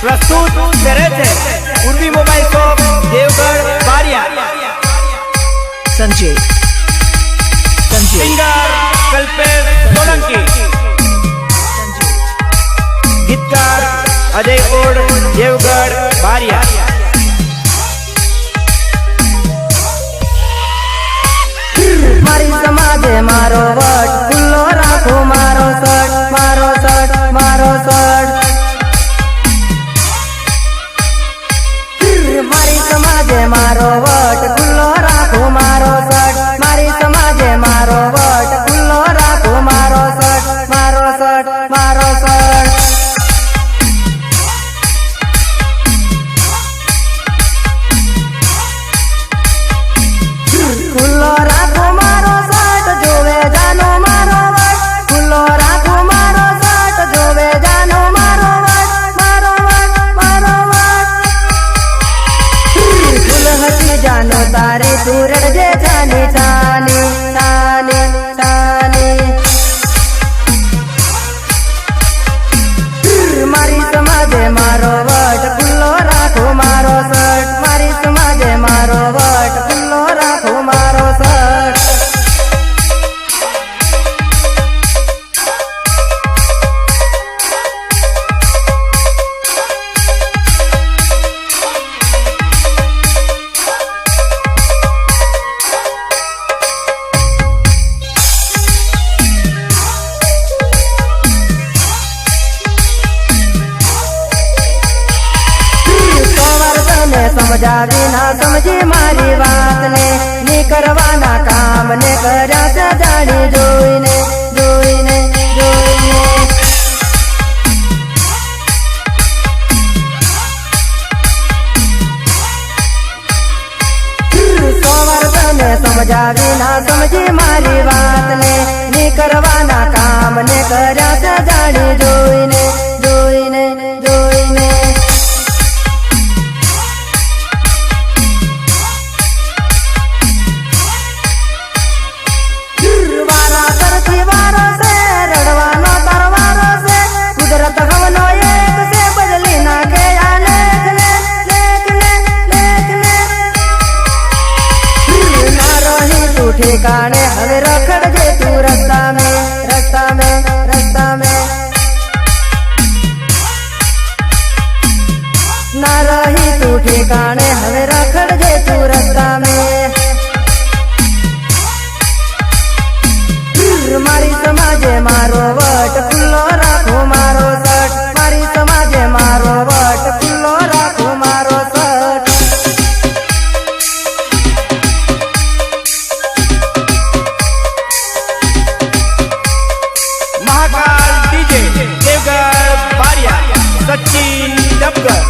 प्रस्तुत करे थे पूर्वी मोबाइल शॉप देवगढ़ बारिया। संजय सिंगर कल्पेश सोलंकी, गीतकार अजय कोड देवगढ़ बारिया। मारी समाजे मारो वट खुल्लो राखो मारो सट मारो सट मारो सट। मारी समाजे मारो वट खुल्लो राखो मारो सट मारी समाजे मारो वट खुल्लो राखो मारो सट मारो सट मारो सट। खुल्लो राखो मारो सट जोवे जानो मारो वट खुल्लो राखो मारो सट जोवे जानो मारो वट मारो वट मारो वट। फूल हसी जानो तारे सूरज जे जानी जानी जानी जानी। मारी समाजे मारो वट खुल्लो राखो मारो सट मारी समाजे मारो वट खुल्लो राखो मारो सट। समझा बिना समझी मारी बात ने नी करवाना काम ने कर्या से जानी जोईने जोईने जोईने। सोमवार तने समझा बिना समझी मारी बात ने नी करवाना काम ने कर्या से जानी जोईने जोईने जोईने। ठिकाने हवे रखड़ जे तू रास्ता में रास्ता में रास्ता में। ना रही तू ठिकाने हवे रखड़ जे तू रास्ता में। मारी समाजे मारो वट खुल्लो राखो मारो सट मारी समाजे मारो वट खुल्लो राखो मारो सट। महाकाल डीजे देवगढ़ बारिया सचिन डबगर।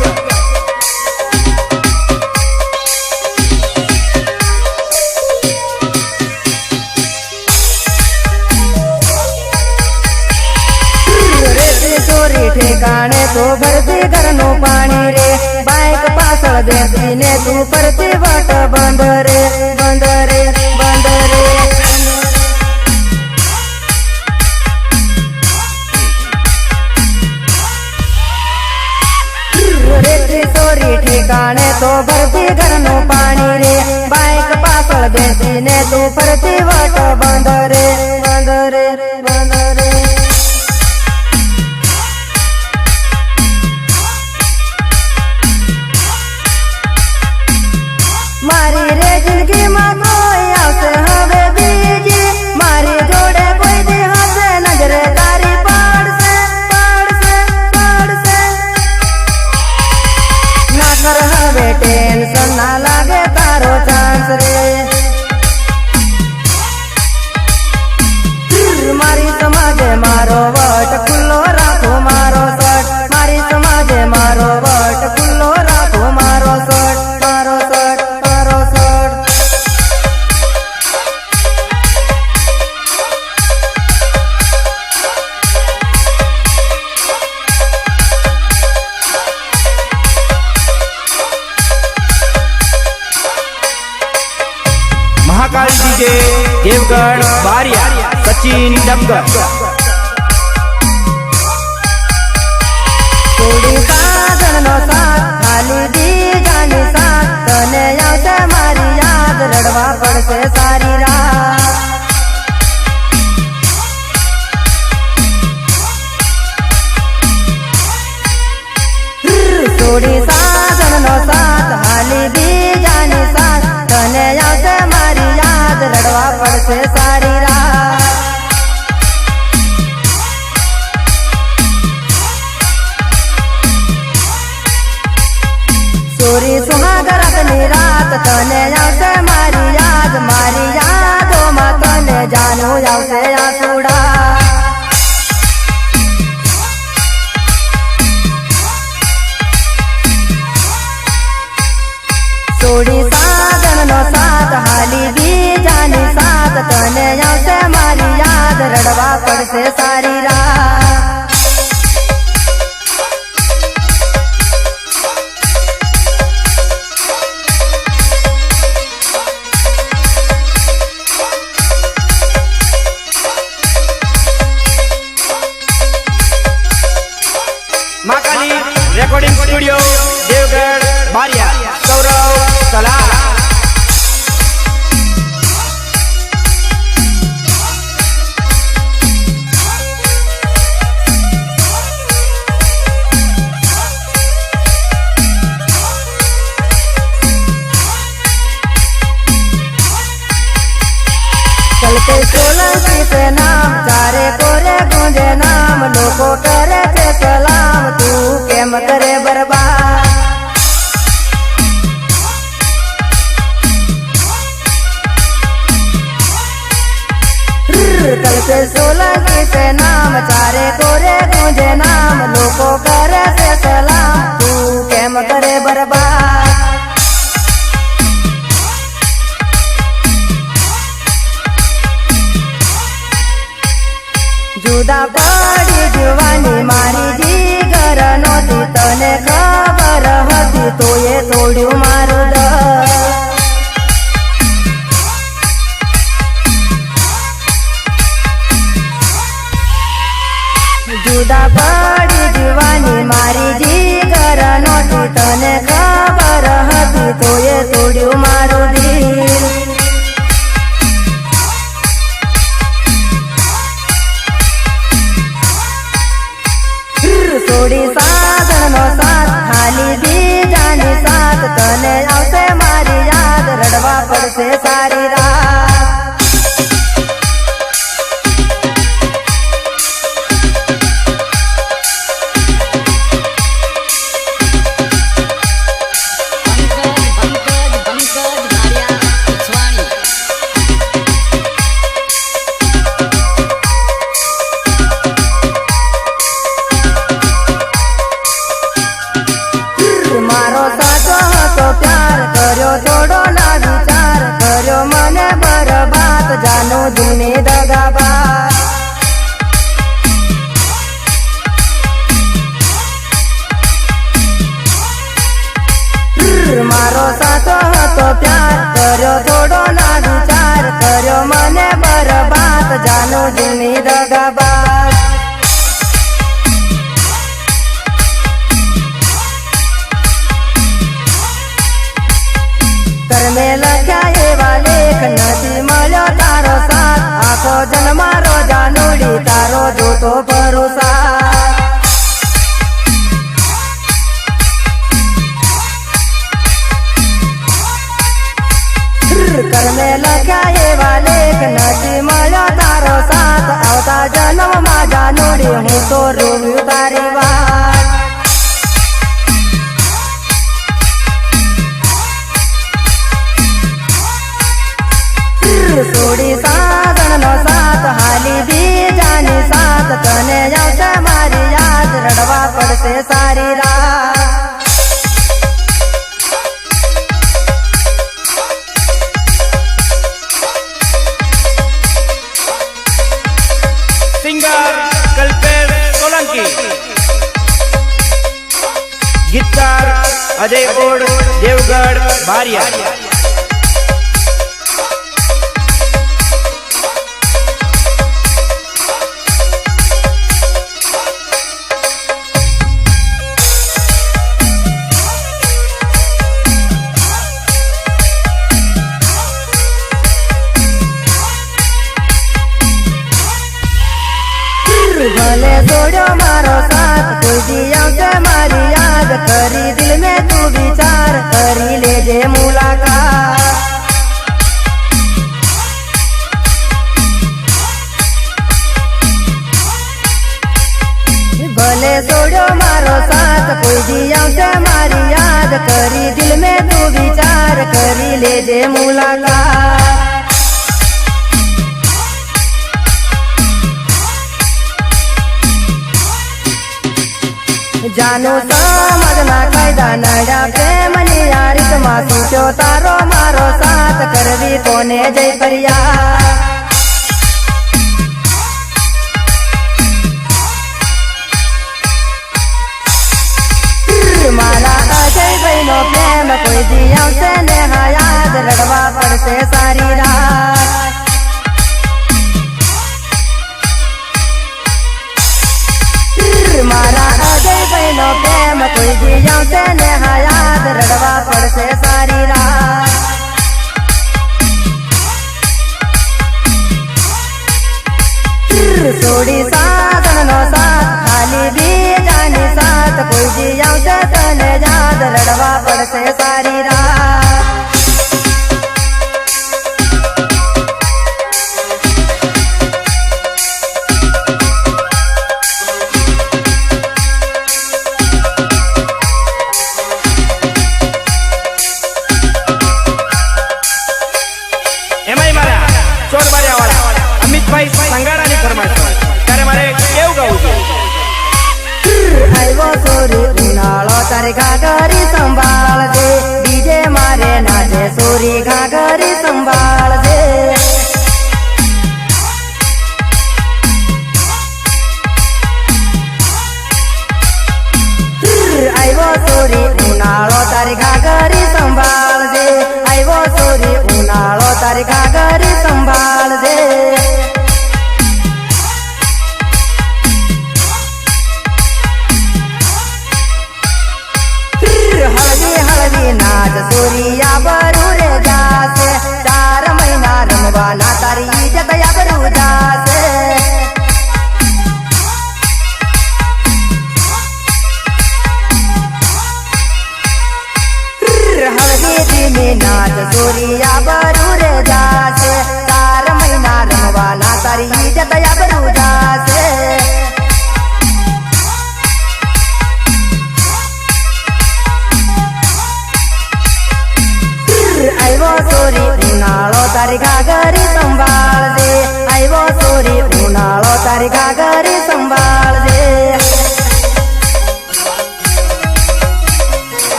ठिकाने तो भरती घरनो पानी रे बाइक पासल देती ने तू परती वट बंद रे बंद रे बंद रे। रेती सोरी ठिकाने तो भरती घरनो पानी रे बाइक पासल देती ने तू परती वट बंद रे बंद रे बंद रे। मारी रे जिंदगी में कोई आवसे हवे बीजी मारी जोड़े कोई दी हसे नजरे तारी पाड़ से पाड़ से पाड़ से। ना कर हवे टेंशन ना लागे तारो चांस रे। मारी समाजे मारो वट खुल्लो राखो मारो सट मारी समाजे मारो वट खुल्लो राखो मारो सट मारो सट मारो सट। महाकाल डीजे देवगढ़ बारिया सचिन डबगर। साधन જોડી સાધનનો સાથ હાલી બીજાની સાથ તને આવશે મારી યાદ રડવા પડશે સારી રાત સોરી સુહાગરાતની રાત તને આવશે મારી યાદોમાં તને જાનું આવશે આસુડા જોડી સાધનનો સાથ હાલી બીજાની સાથ તને આવશે મારી યાદ રડવા પડશે સારી રાત महाकाली रेकॉर्डिंग स्टूडियो देवगढ़ बारिया गौरव सलाह चलते सोलंकी पे नाम चारे कोरे गूंजे नाम लोगों करे थे सलाम तू केम करे बर्बाद चलते सोलंकी पे नाम चारे कोरे गूंजे नाम लोगों करे थे सलाम तू केम करे बर्बाद जुदा पड़ी जुवानी मारी जीगर नोती तने खबर हती तो ये तोड़्यू मारू द जुदा पड़ी जुवानी मारी जीगर नोती तने खबर हती तो ये तोड़्यू मारू दिल જોડી સાધનનો સાથ હાલી બીજાની સાથ તને આવશે મારી યાદ રડવા પડશે સારી રાત મારો સાચો હતો પ્યાર કર્યો થોડો ના વિચાર કર્યો મને બરબાદ જાનો જૂની દગાબાજ મારો સાચો હતો પ્યાર કર્યો થોડો ના વિચાર કર્યો મને બરબાદ જાનો જૂની દગાબાજ कर्मे लख्या एवा लेख नदी मळ्यो तारो साथ आखो जन्म मारो जानूडी तारो जोतो भरोसा कर्मे लख्या एवा लेख नदी मळ्यो तारो साथ आवता जन्म मा जानूडी हूँ तो रोव्यू तारी वात જોડી સાધનનો સાથ હાલી બીજાની સાથ તને આવશે મારી યાદ રડવા પડશે સારી રાત सिंगर कल्पेश सोलंकी गीतकार अजय ओड देवगढ़ बारिया भले छोड़ो मारो साथ कोई दिया से मारी याद करी दिल में तू विचार करी ले जे मुलाकात भले छोड़ो मारो साथ कोई दिया से मारी याद करी दिल में तू विचार करी ले जे मुलाकात जानो समझना कायदा नड़ा प्रेमनी यारित मासी चो तारो मारो साथ करवी कोने जय परिया मारा अजय बहनो प्रेम कोई दिया से नेहा याद रड़वा पड़ते सारी रात मारा अजय बहनो प्रेम कोई दिया से नेहा याद रड़वा पड़ते सारी रात सोड़ी साधन नो साथ खाली भी जानी साथ कोई दिया से तने याद रड़वा पड़ते सारी रात ભાઈ સંગાડાની ફરમાઈશ ત્યારે મારે કેવું ગાવું છે આવો સોરી ઉનાળો તારે ઘાઘરી સંભાળજે ડીજે મારે નાચે સોરી ઘાઘરી સંભાળજે આવો સોરી ઉનાળો તારે ઘાઘરી સંભાળજે આવો સોરી ઉનાળો તારે ઘાઘરી સંભાળજે नाच सूरिया बरू रे जासे 4 महीना रमवाना तारी इज्जत या बरू जासे हल्दी धीमी नाच सूरिया बरू रे जासे 4 महीना रमवाना तारी इज्जत या बरू जासे आइवो सोरी उनाळो तारी घाघरी संभाळजे आइवो सोरी उनाळो तारी घाघरी संभाळजे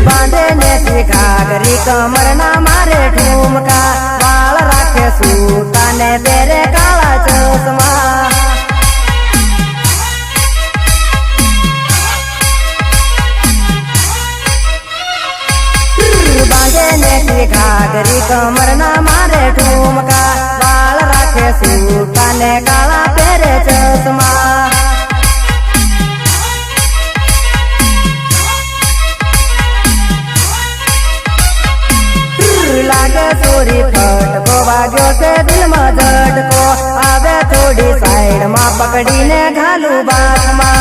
बांधे ने घाघरी कमर ना मारे ठुमका बाल राखे सूता ने तेरे काला चश्मा बांधे ने घाघरी कमर ना मारे ठुमका बाल राखे सूता ने काला तेरे चश्मा लागे चोरी फटको वाग्यो से दिल में झटको आवे थोड़ी साइड में पकड़ी ने घालू बात में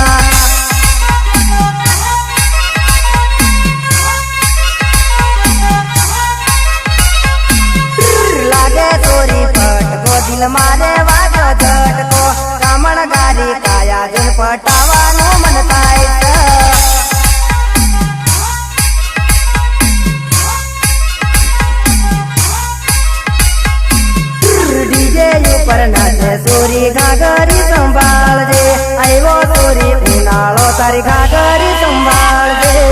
लागे चोरी फटको दिल मारे वाग्यो झटको कामण गारी काया जन पटावानो मन थाय पर नाचे सोरी घाघरी संभाळजे आइवो सोरी उनाळो तारी घाघरी संभाळजे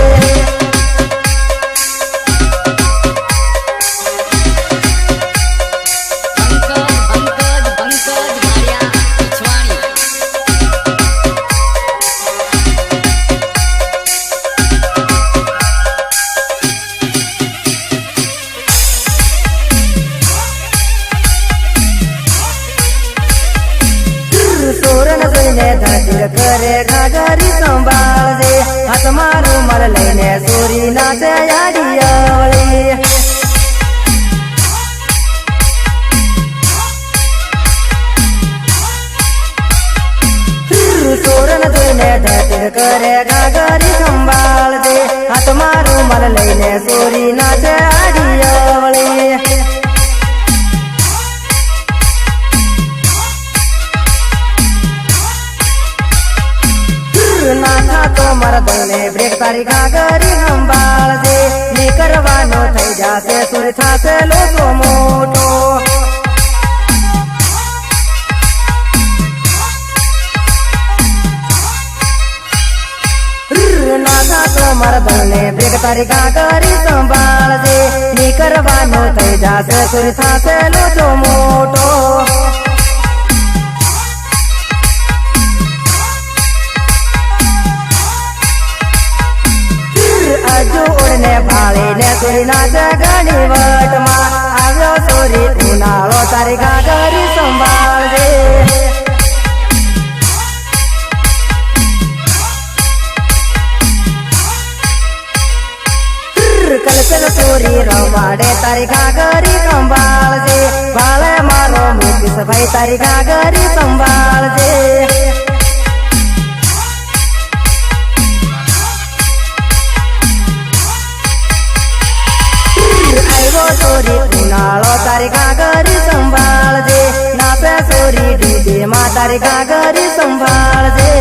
ધતિંગ કરે ઘાઘરી સંભાળજે હાથમાં રૂમાલ લઈને સોરી નાચે આડી અવળી સોરન જોઈને ધતિંગ કરે ઘાઘરી સંભાળજે હાથમાં રૂમાલ લઈને સોરી નાચે આડી અવળી નાથા તો મરદને બ્રેક તારી ઘાઘરી સંભાળજે ની કરવાનો થઈ જાશે સુર થાશે લોકો મોટો નાથા તો મરદને બ્રેક તારી ઘાઘરી સંભાળજે ની કરવાનો થઈ જાશે સુર થાશે લોકો મોટો જોડને ભાળીને સોરી નાચે ઘણી વટમાં આવ્યો સોરી ઉનાળો તારી ઘાઘરી સંભાળજે કલ્પેલ સોરી રમાડે તારી ઘાઘરી સંભાળજે ભાળે મારો મુકેશ ભાઈ તારી ઘાઘરી સંભાળજે સોરી ઉનાળો તારી ઘાઘરી સંભાળજે નાચે સોરી ડીજે માં તારી ઘાઘરી સંભાળજે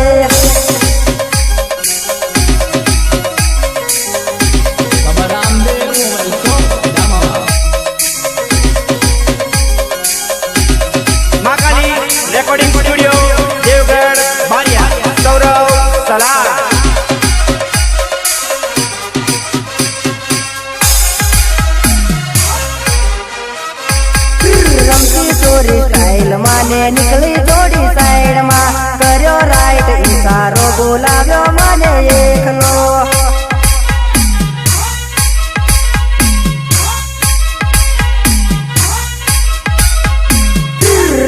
મહાકાલી રેકોર્ડિંગ સ્ટુડિયો દેવગઢ બારિયા સૌરવ સલાહ સોરી સ્ટાઇલ માને નીકળી જોડી સાઈડ માં કર્યો રાઈટ ઈશારો બોલાવ્યો મને એકલો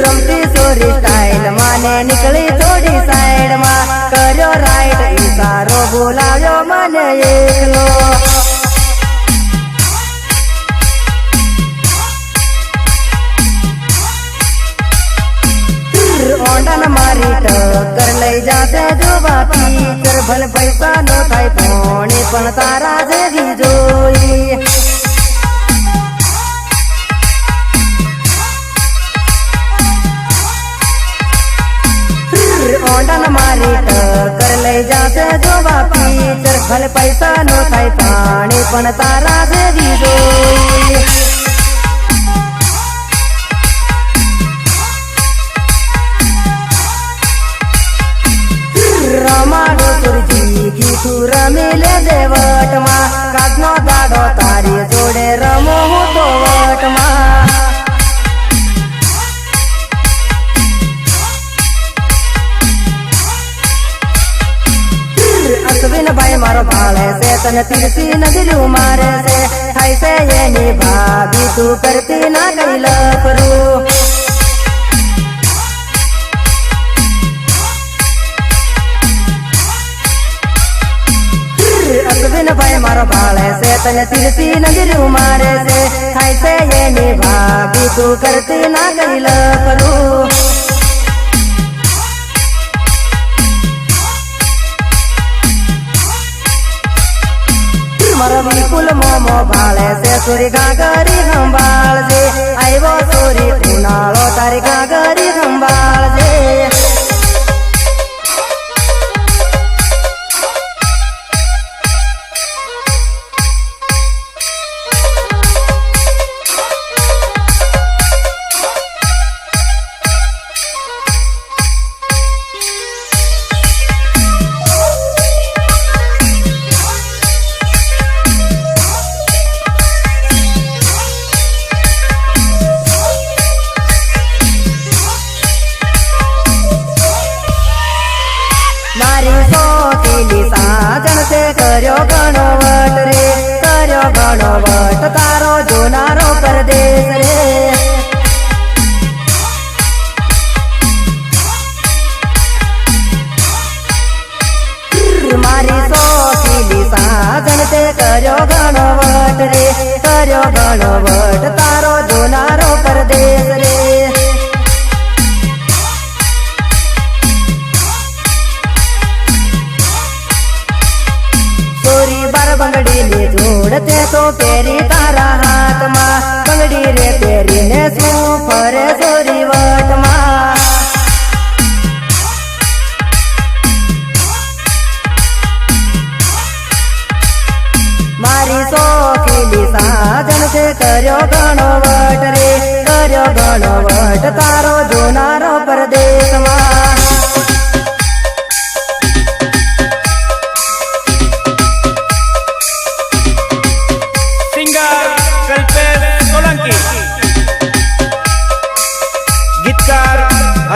રમતી સોરી સ્ટાઇલ માને નીકળી જોડી સાઈડ માં કર્યો રાઈટ ઈશારો બોલાવ્યો મને એકલો ઓંડન મારી ટક્કર લઈ જાશે જોવા પિક્ચર ભલે પૈસા નો થાય પોણી પણ તારા જેવી જોઈ ઓંડન મારી ટક્કર લઈ જાશે જોવા પિક્ચર ભલે પૈસા નો થાય પાણી પણ તારા જેવી જોઈ રમાડો સુરજી ગીતું રમી લે દેવટમાં કાચનો દાડો તારી જોડે રમો હું તો વટમાં અશ્વિન ભાઈ મારો ભાળે છે તને તીરથી નજરું મારે છે થાય છે એની ભાભી તું કરતી ના કઈ લપરું અશ્વિન ભાઈ મારો ભાળે છે તને તીરથી નજરું મારે છે થાય છે એની ભાભી તું કરતી ના કઈ લપરું મારો વિપુલ મોમો ભાળે છે સોરી ઘાઘરી સંભાળજે આવ્યો સોરી ઉનાળો તારી ઘાઘરી સંભાળજે કર્યો ઘણો વટ રે કર્યો ઘણો વટ તારો જોનારો પરદેશ રે કર્યો ઘણો વટ તારો જોનારો પરદેશમાં सिंगर कल्पेश सोलंकी, गीतकार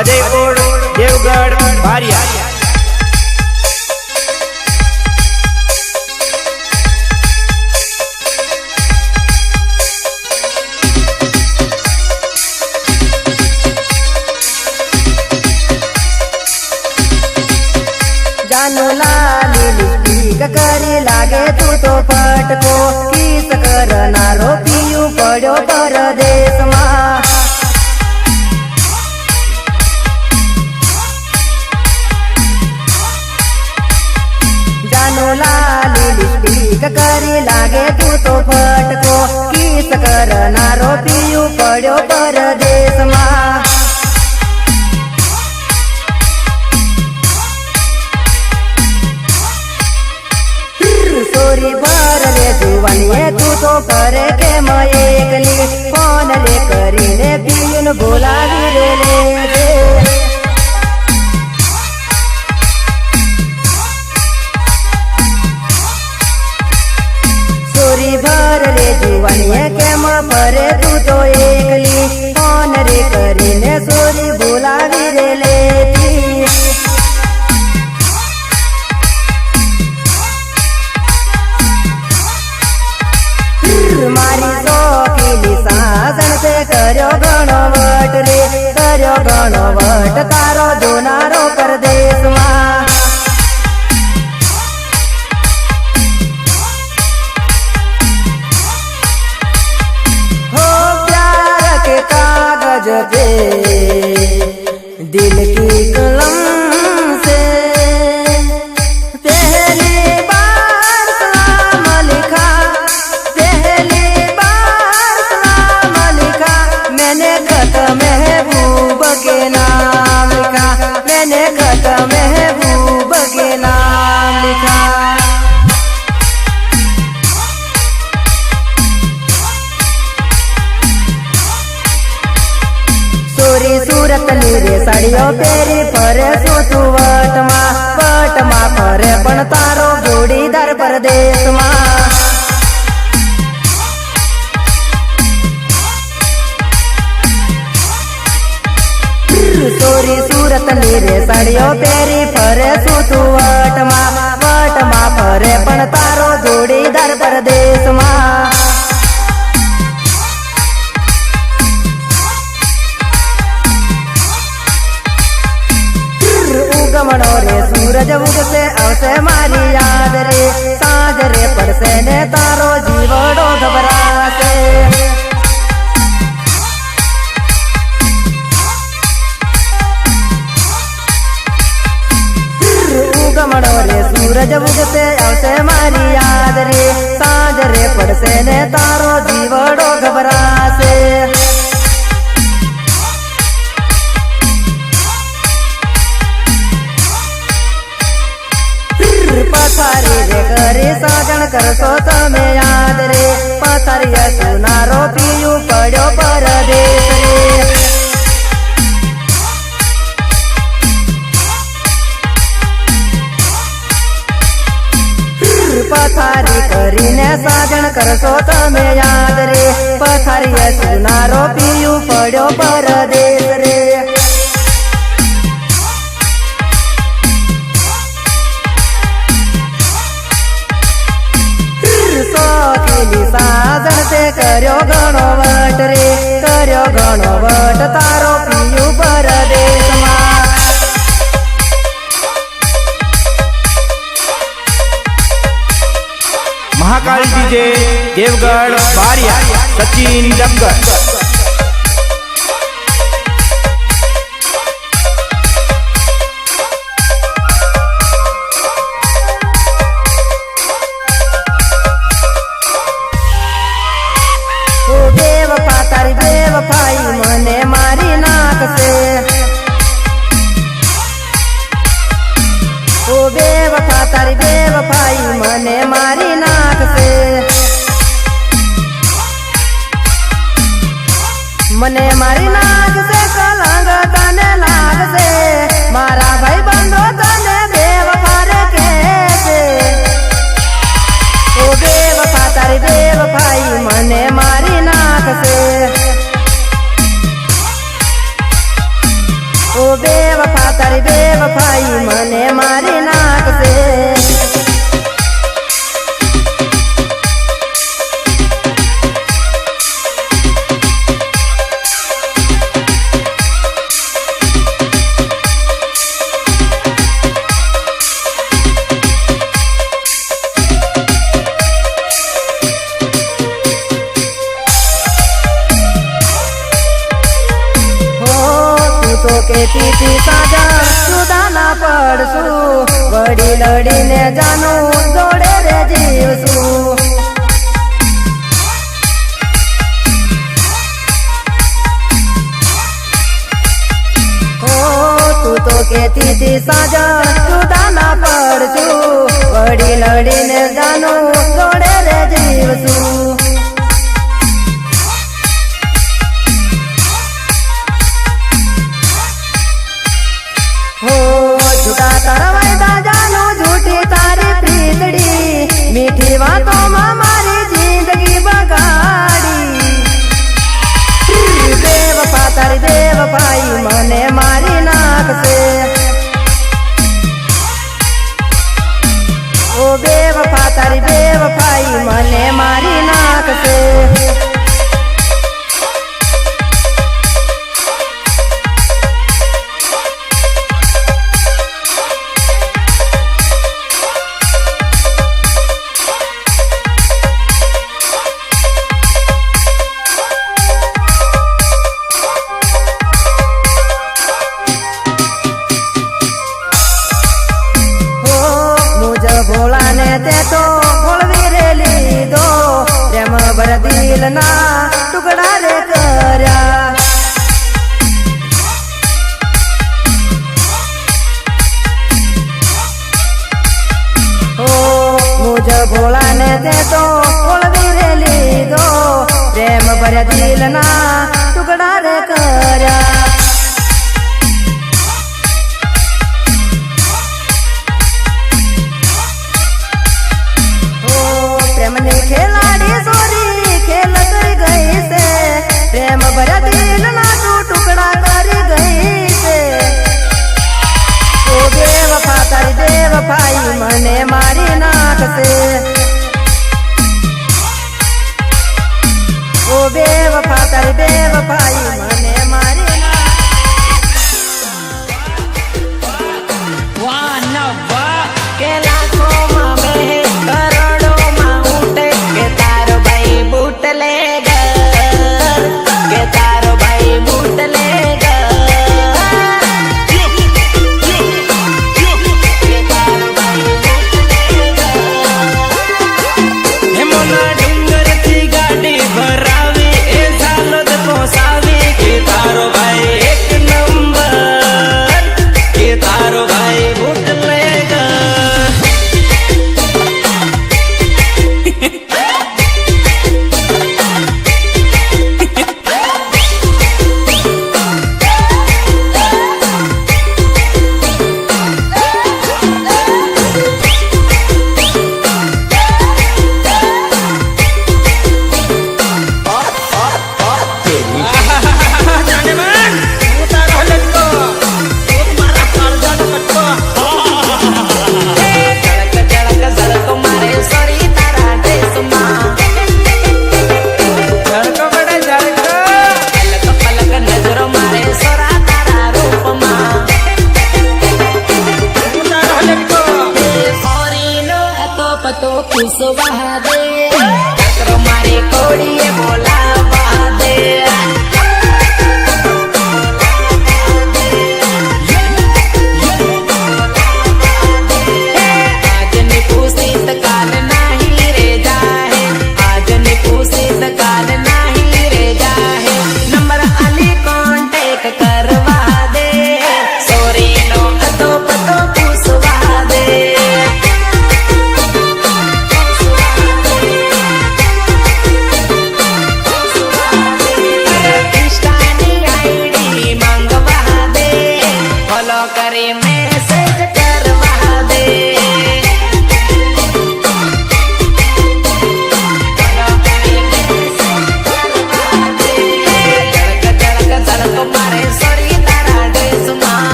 अजय कोड देवगढ़ बारिया। જાનો લાલી લિપસ્ટિક કરી લાગે તું તો ફટકો કિસ કરનારો પીયું પડ્યો પરદેશમાં જાનો લાલી લિપસ્ટિક કરી લાગે તું તો ફટકો કિસ કરનારો પીયું પડ્યો પરદેશમાં સોરી ભર રે જુવાનીએ તું તો કરે કે એકલી ફોન લે કરીને પિયુન બોલાવી રે લે સોરી ભર રે જુવાનીએ કેમ ફરે તું તો એકલી ફોન રે કરીને સોરી બોલાવી રે લેતી મારી શોખીની સાસણ તે કર્યો ઘણો વટ રે કર્યો ઘણો વટ તારો જોનારો પરદેશમાં હો પ્યાર કે કાગજ पे दिल की कलम से पहली बार सलाम लिखा मैंने खत महबूब के नाम लिखा मैंने खत महबूब के नाम लिखा सोरी सूरत नीरे साड़ियों पेरी फरे सोतू वटमा फरे पण तारो जोड़ीदार परदेशમાં સોરી સુરત નીરે સાડીઓ પહેરી ફરે સૂતું વટમાં ફરે પણ તારો જોડીદાર પરદેશમાં ઉગમણો રે સૂરજ ઉગશે આવશે મારી યાદ રે સાંજ રે પડશે ને તારો જીવડો ગભરાશે ઉગમણો રે સૂરજ ઉગશે આવશે મારી યાદ રે સાંજ રે પડશે ને તારો જીવડો ગભરાશે પથારી રે કરી સાજણ કરશો તમે યાદ રે પથારી સુનારો પીયું પડ્યો પરદેશ રે પથારી કરીને સાજણ કરશો તમે યાદ રે પથારી સુનારો પીયું પડ્યો પરદેશ રે શોખીની સાજણ તે કર્યો ઘણો વટ રે કર્યો ઘણો વટ તારો પીયું પરદેશમાં महाकाल डीजे देवगढ़ बारिया सचिन डंगर। તારી બેવફાઈ મને મારી નાખશે ઓ બેવફા તારી બેવફાઈ મને મારી નાખશે નાખશે કલંગ તને લાગશે મારા ભાઈ બંધો તને બેવફા રે કહેશે ઓ બેવફા તારી બેવફાઈ મને મારી નાખશે ઓ બેવફા તારી બેવફાઈ મને મારી નાખશે તો કેતી તી સાજા સુદા ના પડશું વડી લડીને જાનું જોડે રે જીવશું તું તો કેતી તી સાજા સુદા ના પડશું વડી લડીને જાનું જોડે રે જીવશું झूठा तारा वायदा जानो झूठी तारी प्रीतड़ी मीठी बातों में मारी जिंदगी बगाड़ी बेवफा तारी बेवफाई मने मारी नाखसे ओ बेवफा तारी बेवफाई मने मारी नाखसे भोला ने ते तो भोलवी रे लीधो प्रेम भर दिल ना टुकड़ा रे कर्या ओ मुझे भोला ने ते तो भोलवी रे लीधो प्रेम भर दिल ना टुकड़ा रे कर्या प्रेमने खिलाड़ी सोरी खेल कर गई से प्रेम भरा दिल ना तू टुकड़ा कर गई से ओ बेवफा तारी बेवफाई मने मारी नाखसे ओ बेवफा तारी बेवफाई मने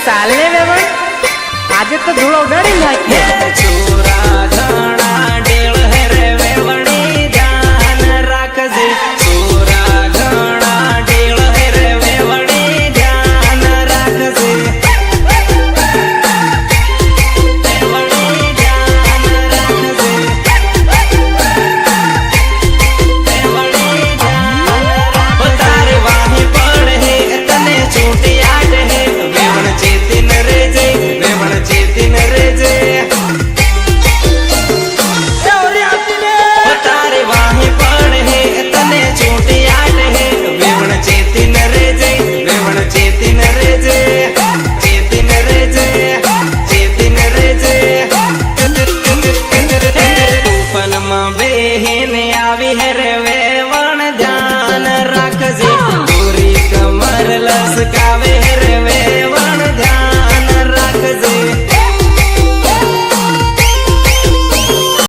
ચાલને વેવણ આજે તો ધૂળો ઉડાડી નાખીએ